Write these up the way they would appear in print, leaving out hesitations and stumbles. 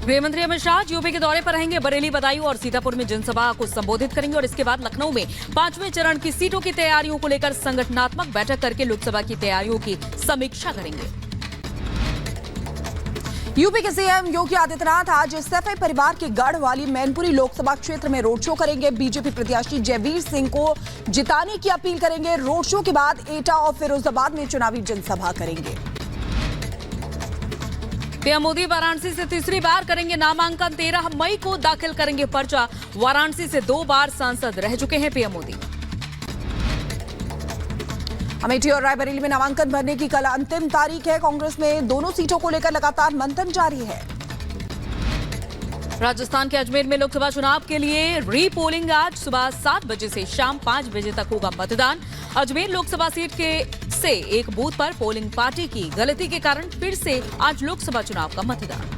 गृह मंत्री अमित शाह यूपी के दौरे पर रहेंगे। बरेली, बदायूं और सीतापुर में जनसभा को संबोधित करेंगे और इसके बाद लखनऊ में 5वें चरण की सीटों की तैयारियों को लेकर संगठनात्मक बैठक करके लोकसभा की तैयारियों की समीक्षा करेंगे। यूपी के सीएम योगी आदित्यनाथ आज सैफई परिवार के गढ़ वाली मैनपुरी लोकसभा क्षेत्र में रोड शो करेंगे। बीजेपी प्रत्याशी जयवीर सिंह को जिताने की अपील करेंगे। रोड शो के बाद एटा और फिरोजाबाद में चुनावी जनसभा करेंगे। पीएम मोदी वाराणसी से तीसरी बार करेंगे नामांकन। 13 मई को दाखिल करेंगे पर्चा। वाराणसी से 2 बार सांसद रह चुके हैं पीएम मोदी। अमेठी और रायबरेली में नामांकन भरने की कल अंतिम तारीख है। कांग्रेस में दोनों सीटों को लेकर लगातार मंथन जारी है। राजस्थान के अजमेर में लोकसभा चुनाव के लिए रीपोलिंग आज सुबह 7 बजे से शाम 5 बजे तक होगा मतदान। अजमेर लोकसभा सीट से एक बूथ पर पोलिंग पार्टी की गलती के कारण फिर से आज लोकसभा चुनाव का मतदान।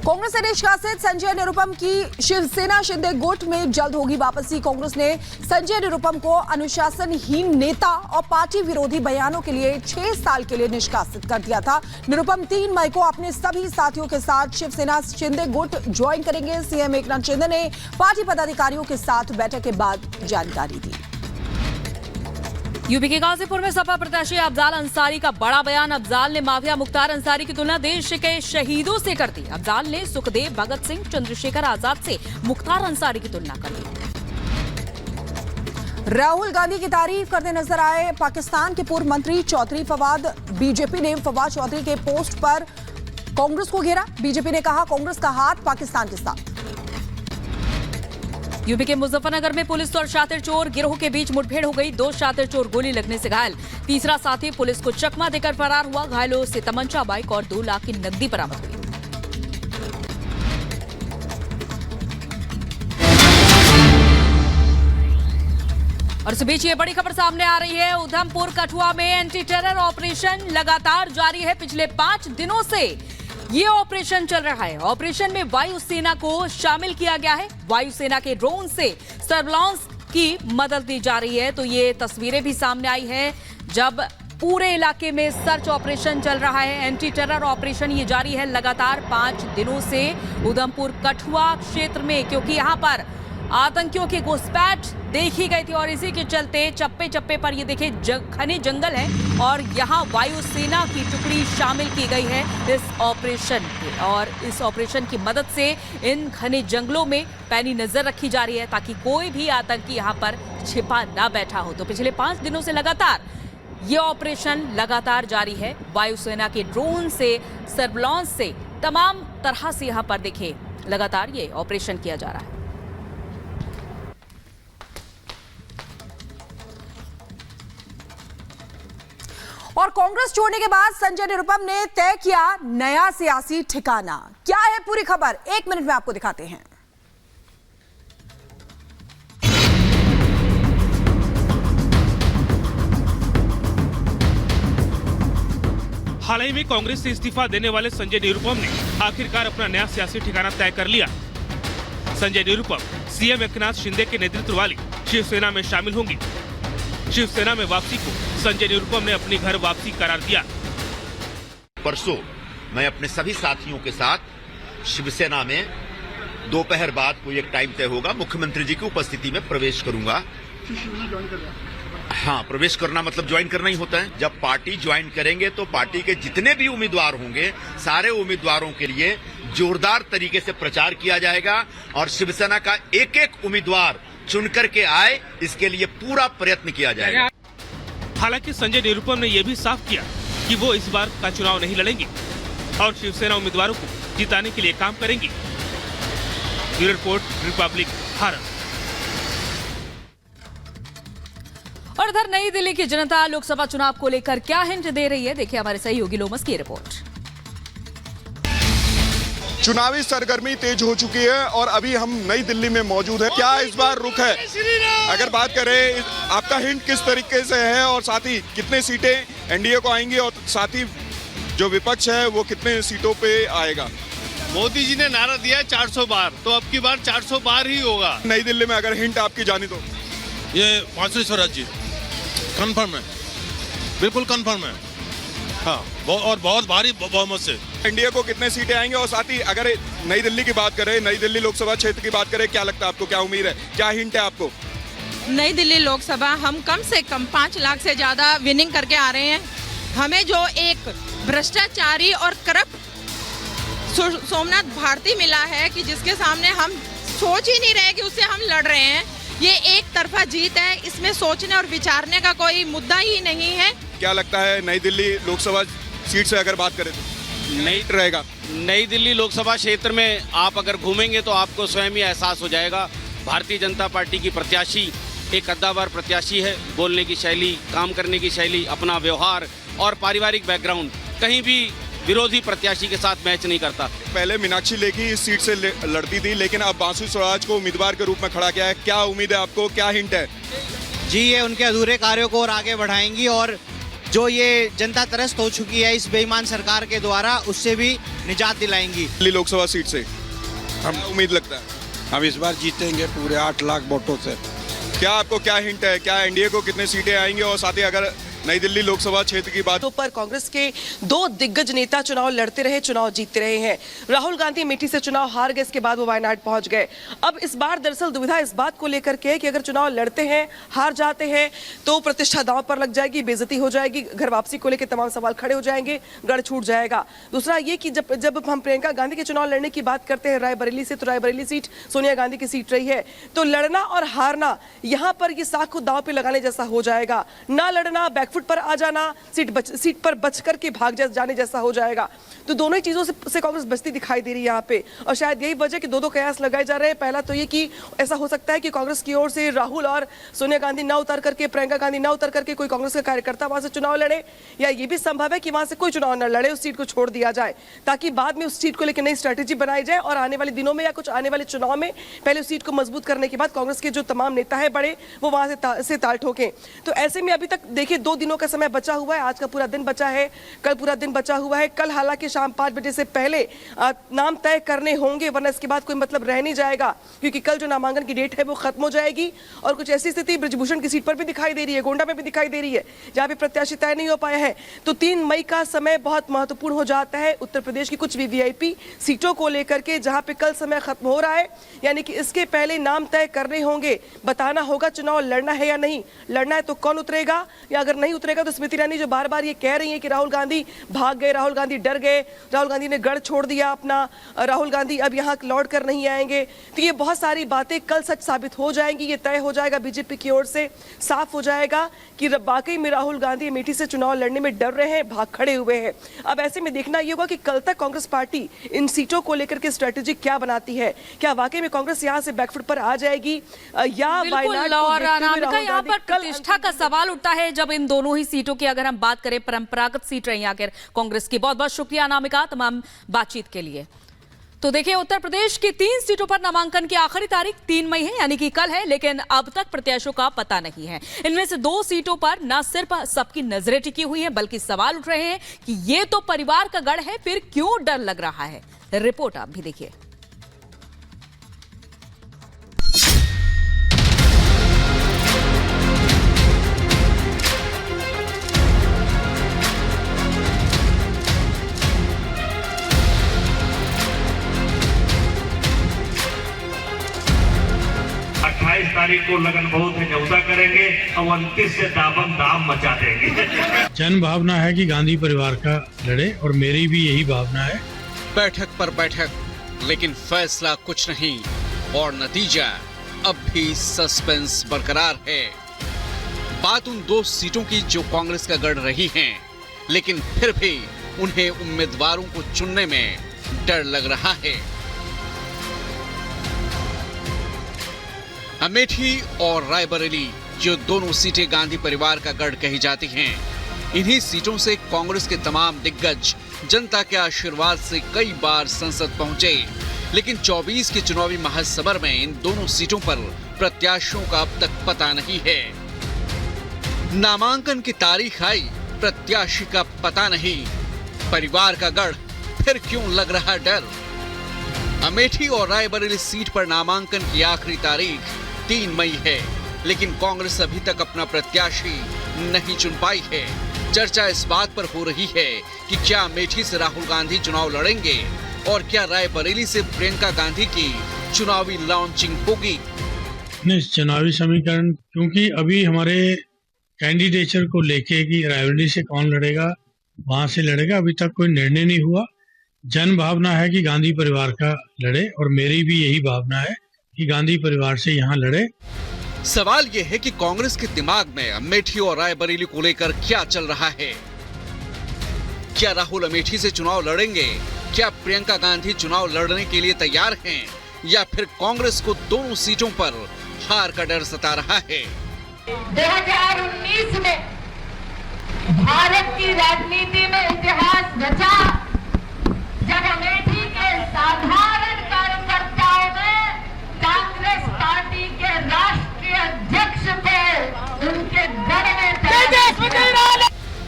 कांग्रेस से निष्कासित संजय निरुपम की शिवसेना शिंदे गुट में जल्द होगी वापसी। कांग्रेस ने संजय निरुपम को अनुशासनहीन नेता और पार्टी विरोधी बयानों के लिए 6 साल के लिए निष्कासित कर दिया था। निरुपम 3 मई को अपने सभी साथियों के साथ शिवसेना शिंदे गुट ज्वाइन करेंगे। सीएम एकनाथ शिंदे ने पार्टी पदाधिकारियों के साथ बैठक के बाद जानकारी दी। यूपी के गाजीपुर में सपा प्रत्याशी अफजाल अंसारी का बड़ा बयान। अफजाल ने माफिया मुख्तार अंसारी की तुलना देश के शहीदों से कर दी। अफजाल ने सुखदेव, भगत सिंह, चंद्रशेखर आजाद से मुख्तार अंसारी की तुलना कर दी। राहुल गांधी की तारीफ करते नजर आए पाकिस्तान के पूर्व मंत्री चौधरी फवाद। बीजेपी ने फवाद चौधरी के पोस्ट पर कांग्रेस को घेरा। बीजेपी ने कहा कांग्रेस का हाथ पाकिस्तान के साथ। यूपी के मुजफ्फरनगर में पुलिस और शातिर चोर गिरोह के बीच मुठभेड़ हो गई। 2 शातिर चोर गोली लगने से घायल। तीसरा साथी पुलिस को चकमा देकर फरार हुआ। घायलों से तमंचा, बाइक और 2 लाख की नकदी बरामद हुई। और इस बीच ये बड़ी खबर सामने आ रही है। उधमपुर कठुआ में एंटी टेरर ऑपरेशन लगातार जारी है। पिछले 5 दिनों से ये ऑपरेशन चल रहा है। ऑपरेशन में वायुसेना को शामिल किया गया है। वायुसेना के ड्रोन से सर्विलांस की मदद दी जा रही है। तो ये तस्वीरें भी सामने आई है जब पूरे इलाके में सर्च ऑपरेशन चल रहा है। एंटी टेरर ऑपरेशन ये जारी है लगातार 5 दिनों से उधमपुर कठुआ क्षेत्र में, क्योंकि यहां पर आतंकियों की घुसपैठ देखी गई थी और इसी के चलते चप्पे चप्पे पर ये देखिए घने जंगल है और यहाँ वायुसेना की टुकड़ी शामिल की गई है इस ऑपरेशन में। और इस ऑपरेशन की मदद से इन घने जंगलों में पैनी नजर रखी जा रही है ताकि कोई भी आतंकी यहाँ पर छिपा ना बैठा हो। तो पिछले 5 दिनों से लगातार ये ऑपरेशन लगातार जारी है। वायुसेना के ड्रोन से, सर्विलांस से, तमाम तरह से यहाँ पर देखिए लगातार ये ऑपरेशन किया जा रहा है। और कांग्रेस छोड़ने के बाद संजय निरुपम ने तय किया नया सियासी ठिकाना। क्या है पूरी खबर, 1 मिनट में आपको दिखाते हैं। हाल ही में कांग्रेस से इस्तीफा देने वाले संजय निरुपम ने आखिरकार अपना नया सियासी ठिकाना तय कर लिया। संजय निरुपम सीएम एकनाथ शिंदे के नेतृत्व वाली शिवसेना में शामिल होंगे। शिवसेना में वापसी को संजय निरुपम ने अपनी घर वापसी करार दिया। परसों मैं अपने सभी साथियों के साथ शिवसेना में दोपहर बाद कोई एक टाइम तय होगा, मुख्यमंत्री जी की उपस्थिति में प्रवेश करूंगा। हाँ, प्रवेश करना मतलब ज्वाइन करना ही होता है। जब पार्टी ज्वाइन करेंगे तो पार्टी के जितने भी उम्मीदवार होंगे सारे उम्मीदवारों के लिए जोरदार तरीके से प्रचार किया जाएगा और शिवसेना का एक एक उम्मीदवार चुनकर के आए, इसके लिए पूरा प्रयत्न किया जाएगा। हालांकि संजय निरुपम ने यह भी साफ किया कि वो इस बार का चुनाव नहीं लड़ेंगे और शिवसेना उम्मीदवारों को जिताने के लिए काम करेंगे। Bureau report, Republic Bharat. और इधर नई दिल्ली की जनता लोकसभा चुनाव को लेकर क्या हिंट दे रही है, देखिए हमारे सहयोगी लोमस की रिपोर्ट। चुनावी सरगर्मी तेज हो चुकी है और अभी हम नई दिल्ली में मौजूद है। क्या इस बार रुख है? अगर बात करें आपका हिंट किस तरीके से है और साथ ही कितने सीटें एनडीए को आएंगी और साथ ही जो विपक्ष है वो कितने सीटों पे आएगा? मोदी जी ने नारा दिया है 400 बार, तो अब की बार 400 बार ही होगा। नई दिल्ली में अगर हिंट आपकी जानी तो ये पांचवें स्वराज जी कंफर्म है, बिल्कुल कंफर्म है। हाँ, और बहुत भारी बहुमत से। एनडीए को कितने सीटें आएंगे, और साथ ही अगर नई दिल्ली की बात करें, नई दिल्ली लोकसभा क्षेत्र की बात करें, क्या लगता है आपको, क्या उम्मीद है, क्या हिंट है आपको? नई दिल्ली लोकसभा हम कम से कम 5 लाख से ज्यादा विनिंग करके आ रहे हैं। हमें जो एक भ्रष्टाचारी और करप्ट सोमनाथ भारती मिला है कि जिसके सामने हम सोच ही नहीं रहे कि उससे हम लड़ रहे हैं, ये एक तरफा जीत है। इसमें सोचने और विचारने का कोई मुद्दा ही नहीं है। क्या लगता है नई दिल्ली लोकसभा सीट से अगर बात करें तो नहीं रहेगा? नई दिल्ली लोकसभा क्षेत्र में आप अगर घूमेंगे तो आपको स्वयं ही एहसास हो जाएगा। भारतीय जनता पार्टी की प्रत्याशी एक कद्दावर प्रत्याशी है। बोलने की शैली, काम करने की शैली, अपना व्यवहार और पारिवारिक बैकग्राउंड कहीं भी विरोधी प्रत्याशी के साथ मैच नहीं करता। पहले मीनाक्षी लेखी इस सीट से लड़ती थी, लेकिन अब बासु स्वराज को उम्मीदवार के रूप में खड़ा किया है। क्या उम्मीद है आपको, क्या हिंट है? जी, ये उनके अधूरे कार्यों को और आगे बढ़ाएंगी और जो ये जनता त्रस्त हो चुकी है इस बेईमान सरकार के द्वारा, उससे भी निजात दिलाएंगी। दिल्ली लोकसभा सीट से हम उम्मीद लगता है हम इस बार जीतेंगे पूरे 8 लाख वोटों से। क्या आपको क्या हिंट है, क्या एनडीए को कितने सीटें आएंगी, और साथ ही अगर नई दिल्ली लोकसभा क्षेत्र की बात पर कांग्रेस के 2 दिग्गज नेता चुनाव लड़ते रहे, चुनाव जीतते रहे हैं। राहुल गांधी अमेठी से चुनाव हार गए, इसके बाद वो वायनाड पहुंच गए। अब इस बार दरअसल दुविधा इस बात को लेकर के कि अगर चुनाव लड़ते हैं, हार जाते हैं तो प्रतिष्ठा दांव पर लग जाएगी, बेइज्जती हो जाएगी, घर वापसी को लेकर तमाम सवाल खड़े हो जाएंगे, गढ़ छूट जाएगा। दूसरा ये कि जब हम प्रियंका गांधी के चुनाव लड़ने की बात करते हैं रायबरेली से, तो रायबरेली सीट सोनिया गांधी की सीट रही है, तो लड़ना और हारना यहाँ पर ये साख को दांव पे लगाने जैसा हो जाएगा। ना लड़ना, बैकफुट पर आ जाना, सीट पर बच करके भाग जाने जैसा हो जाएगा। तो दोनों ही चीजों से कांग्रेस बचती दिखाई दे रही है यहाँ पे, और शायद यही वजह कि दो कयास लगाए जा रहे हैं। पहला तो ये कि ऐसा हो सकता है कि कांग्रेस की ओर से राहुल और सोनिया गांधी ना उतर करके, प्रियंका गांधी ना उतर करके कोई कांग्रेस का कार्यकर्ता वहां से चुनाव लड़े, या ये भी संभव है कि वहां से कोई चुनाव न लड़े, उस सीट को छोड़ दिया जाए, ताकि बाद में उस सीट को लेकर नई स्ट्रैटेजी बनाई जाए और आने वाले दिनों में या कुछ आने वाले चुनाव में पहले उस सीट को मजबूत करने के बाद कांग्रेस के जो तमाम नेता है बड़े, वो वहां से ताल ठोकें। तो ऐसे में अभी तक देखिए 2 दिनों का समय बचा हुआ है, आज का पूरा दिन बचा है, कल पूरा दिन बचा हुआ है। कल हालांकि शाम 5 बजे से पहले नाम तय करने होंगे, वरना इसके बाद कोई मतलब रह नहीं जाएगा, क्योंकि कल जो नामांकन की डेट है वो खत्म हो जाएगी। और कुछ ऐसी स्थिति ब्रजभूषण की सीट पर भी दिखाई दे रही है, गोंडा में भी दिखाई दे रही है, जहां पे प्रत्याशी तय नहीं हो पाया है। तो 3 मई का समय बहुत महत्वपूर्ण हो जाता है उत्तर प्रदेश की कुछ वीवीआईपी सीटों को लेकर के, जहां पे कल समय खत्म हो रहा है, यानी कि इसके पहले नाम तय करने होंगे, बताना होगा चुनाव लड़ना है या नहीं। लड़ना है तो कौन उतरेगा, या अगर नहीं उतरेगा तो स्मृति ईरानी जो बार बार ये कह रही है कि राहुल गांधी भाग गए, राहुल गांधी डर गए, राहुल गांधी ने गढ़ छोड़ दिया अपना, राहुल गांधी अब यहाँ लौट कर नहीं आएंगे, तो ये बहुत सारी बातें कल सच साबित हो जाएंगी। ये तय हो जाएगा, बीजेपी की ओर से साफ हो जाएगा कि वाकई में राहुल गांधी अमेठी से चुनाव लड़ने में डर रहे हैं, भाग खड़े हुए हैं। अब ऐसे में देखना ये होगा कि कल तक कांग्रेस पार्टी इन सीटों को लेकर के स्ट्रेटेजी क्या बनाती है। क्या वाकई में कांग्रेस यहाँ से बैकफुट पर आ जाएगी, या वायनाड और अनामिका यहाँ पर प्रतिष्ठा का सवाल उठता है जब इन दोनों ही सीटों की अगर हम बात करें, परंपरागत सीट रही आखिर कांग्रेस की। बहुत बहुत शुक्रिया अनामिका तमाम बातचीत के लिए। तो देखिए, उत्तर प्रदेश की 3 सीटों पर नामांकन की आखिरी तारीख 3 मई है, यानी कि कल है, लेकिन अब तक प्रत्याशियों का पता नहीं है। इनमें से 2 सीटों पर न सिर्फ सबकी नजरें टिकी हुई हैं, बल्कि सवाल उठ रहे हैं कि ये तो परिवार का गढ़ है, फिर क्यों डर लग रहा है। रिपोर्ट आप भी देखिए। तारीख को लगन बहुत है न्यौता करेंगे और 29 से दामन दाम मचा देंगे। जन भावना है कि गांधी परिवार का लड़े, और मेरी भी यही भावना है। बैठक पर बैठक, लेकिन फैसला कुछ नहीं, और नतीजा अब भी सस्पेंस बरकरार है। बात उन 2 सीटों की जो कांग्रेस का गढ़ रही हैं, लेकिन फिर भी उन्हें उम्मीदवारों को चुनने में डर लग रहा है। अमेठी और रायबरेली, जो दोनों सीटें गांधी परिवार का गढ़ कही जाती हैं, इन्हीं सीटों से कांग्रेस के तमाम दिग्गज जनता के आशीर्वाद से कई बार संसद पहुंचे, लेकिन 24 के चुनावी महासमर में इन दोनों सीटों पर प्रत्याशियों का अब तक पता नहीं है। नामांकन की तारीख आई, प्रत्याशी का पता नहीं, परिवार का गढ़, फिर क्यों लग रहा डर। अमेठी और रायबरेली सीट पर नामांकन की आखिरी तारीख 3 मई है, लेकिन कांग्रेस अभी तक अपना प्रत्याशी नहीं चुन पाई है। चर्चा इस बात पर हो रही है कि क्या अमेठी से राहुल गांधी चुनाव लड़ेंगे और क्या रायबरेली से प्रियंका गांधी की चुनावी लॉन्चिंग होगी। नहीं, चुनावी समीकरण क्योंकि अभी हमारे कैंडिडेचर को लेके कि रायबरेली से कौन लड़ेगा, वहां से लड़ेगा, अभी तक कोई निर्णय नहीं हुआ। जन भावना है कि गांधी परिवार का लड़े और मेरी भी यही भावना है कि गांधी परिवार से यहाँ लड़े। सवाल ये है कि कांग्रेस के दिमाग में अमेठी और रायबरेली को लेकर क्या चल रहा है। क्या राहुल अमेठी से चुनाव लड़ेंगे? क्या प्रियंका गांधी चुनाव लड़ने के लिए तैयार हैं? या फिर कांग्रेस को दोनों सीटों पर हार का डर सता रहा है? 2019 में भारत की राजनीति में इतिहास रचा जब अमेठी के साधारण कार्यकर्ताओं ने कांग्रेस पार्टी के राष्ट्रीय अध्यक्ष को उनके गढ़ में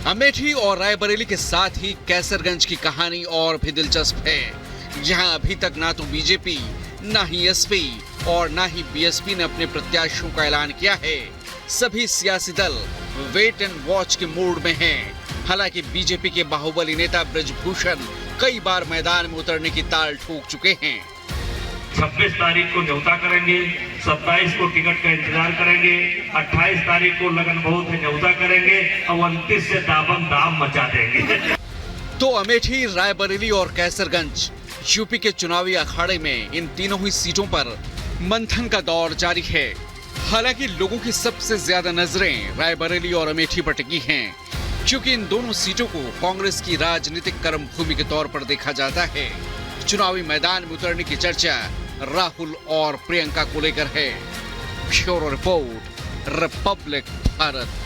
अमेठी और रायबरेली के साथ ही कैसरगंज की कहानी और भी दिलचस्प है। यहाँ अभी तक ना तो बीजेपी, ना ही एसपी और ना ही बीएसपी ने अपने प्रत्याशियों का ऐलान किया है। सभी सियासी दल वेट एंड वॉच के मूड में हैं। हालांकि बीजेपी के बाहुबली नेता ब्रजभूषण कई बार मैदान में उतरने की ताल ठोक चुके हैं। 26 तारीख को न्योता करेंगे, 27 को टिकट का इंतजार करेंगे, 28 तारीख को लगन बहुत है न्योता करेंगे और 29 से दाबम दाम मचा देंगे। तो अमेठी, रायबरेली और कैसरगंज यूपी के चुनावी अखाड़े में इन तीनों ही सीटों पर मंथन का दौर जारी है। हालांकि लोगों की सबसे ज्यादा नजरें रायबरेली और अमेठी पर टिकी हैं, क्योंकि इन दोनों सीटों को कांग्रेस की राजनीतिक कर्मभूमि के तौर पर देखा जाता है। चुनावी मैदान में उतरने की चर्चा राहुल और प्रियंका को लेकर है। Bureau report, Republic Bharat.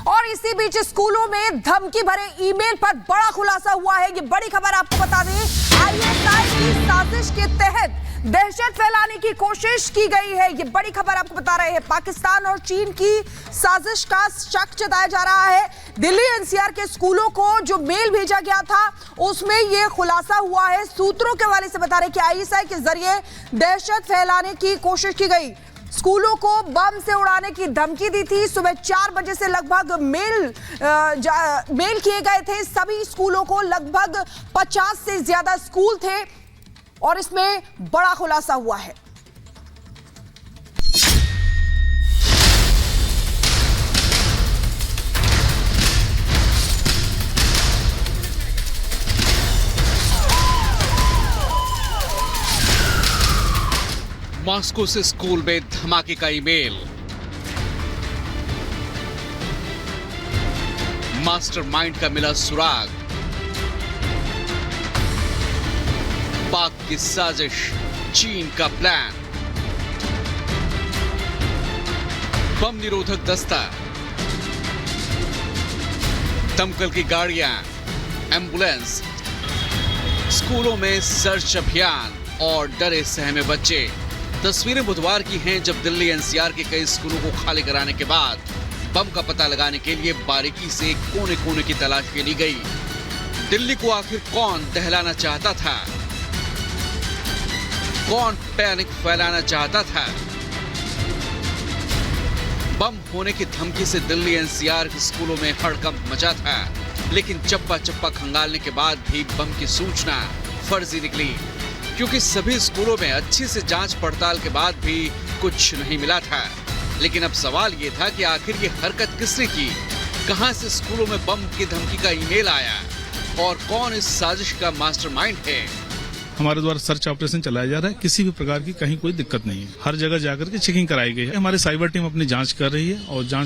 और इसी बीच स्कूलों में धमकी भरे ईमेल पर बड़ा खुलासा हुआ है। ये बड़ी खबर आपको बता दें, आईएसआई की साजिश के तहत दहशत फैलाने की कोशिश की गई है। ये बड़ी खबर आपको बता रहे हैं। पाकिस्तान और चीन की साजिश का शक जताया जा रहा है। दिल्ली एनसीआर के स्कूलों को जो मेल भेजा गया था उसमें ये खुलासा हुआ है। सूत्रों के हवाले से बता रहे कि आईएसआई के जरिए दहशत फैलाने की कोशिश की गई। स्कूलों को बम से उड़ाने की धमकी दी थी। सुबह 4 बजे से लगभग मेल किए गए थे। सभी स्कूलों को लगभग 50 से ज्यादा स्कूल थे और इसमें बड़ा खुलासा हुआ है। मॉस्को से स्कूल में धमाके का ईमेल। मास्टरमाइंड का मिला सुराग। पाक की साजिश, चीन का प्लान। बम निरोधक दस्ता, दमकल की गाड़ियां, एम्बुलेंस, स्कूलों में सर्च अभियान और डरे सहमे बच्चे। तस्वीरें बुधवार की हैं जब दिल्ली एनसीआर के कई स्कूलों को खाली कराने के बाद बम का पता लगाने के लिए बारीकी से कोने कोने की तलाशी ली गई। दिल्ली को आखिर कौन दहलाना चाहता था? कौन पैनिक फैलाना चाहता था? बम होने की धमकी से दिल्ली एनसीआर के स्कूलों में हड़कंप मचा था, लेकिन चप्पा चप्पा खंगालने के बाद भी बम की सूचना फर्जी निकली, क्योंकि सभी स्कूलों में अच्छी से जांच पड़ताल के बाद भी कुछ नहीं मिला था। लेकिन अब सवाल ये था कि आखिर ये हरकत किसने की? कहां से स्कूलों में बम की धमकी का ईमेल आया और कौन इस साजिश का मास्टरमाइंड है? हमारे द्वारा सर्च ऑपरेशन चलाया जा रहा है। किसी भी प्रकार की कहीं कोई दिक्कत नहीं है। हर जगह जाकर के चेकिंग कराई गई है। हमारी साइबर टीम अपनी जांच कर रही है और जांच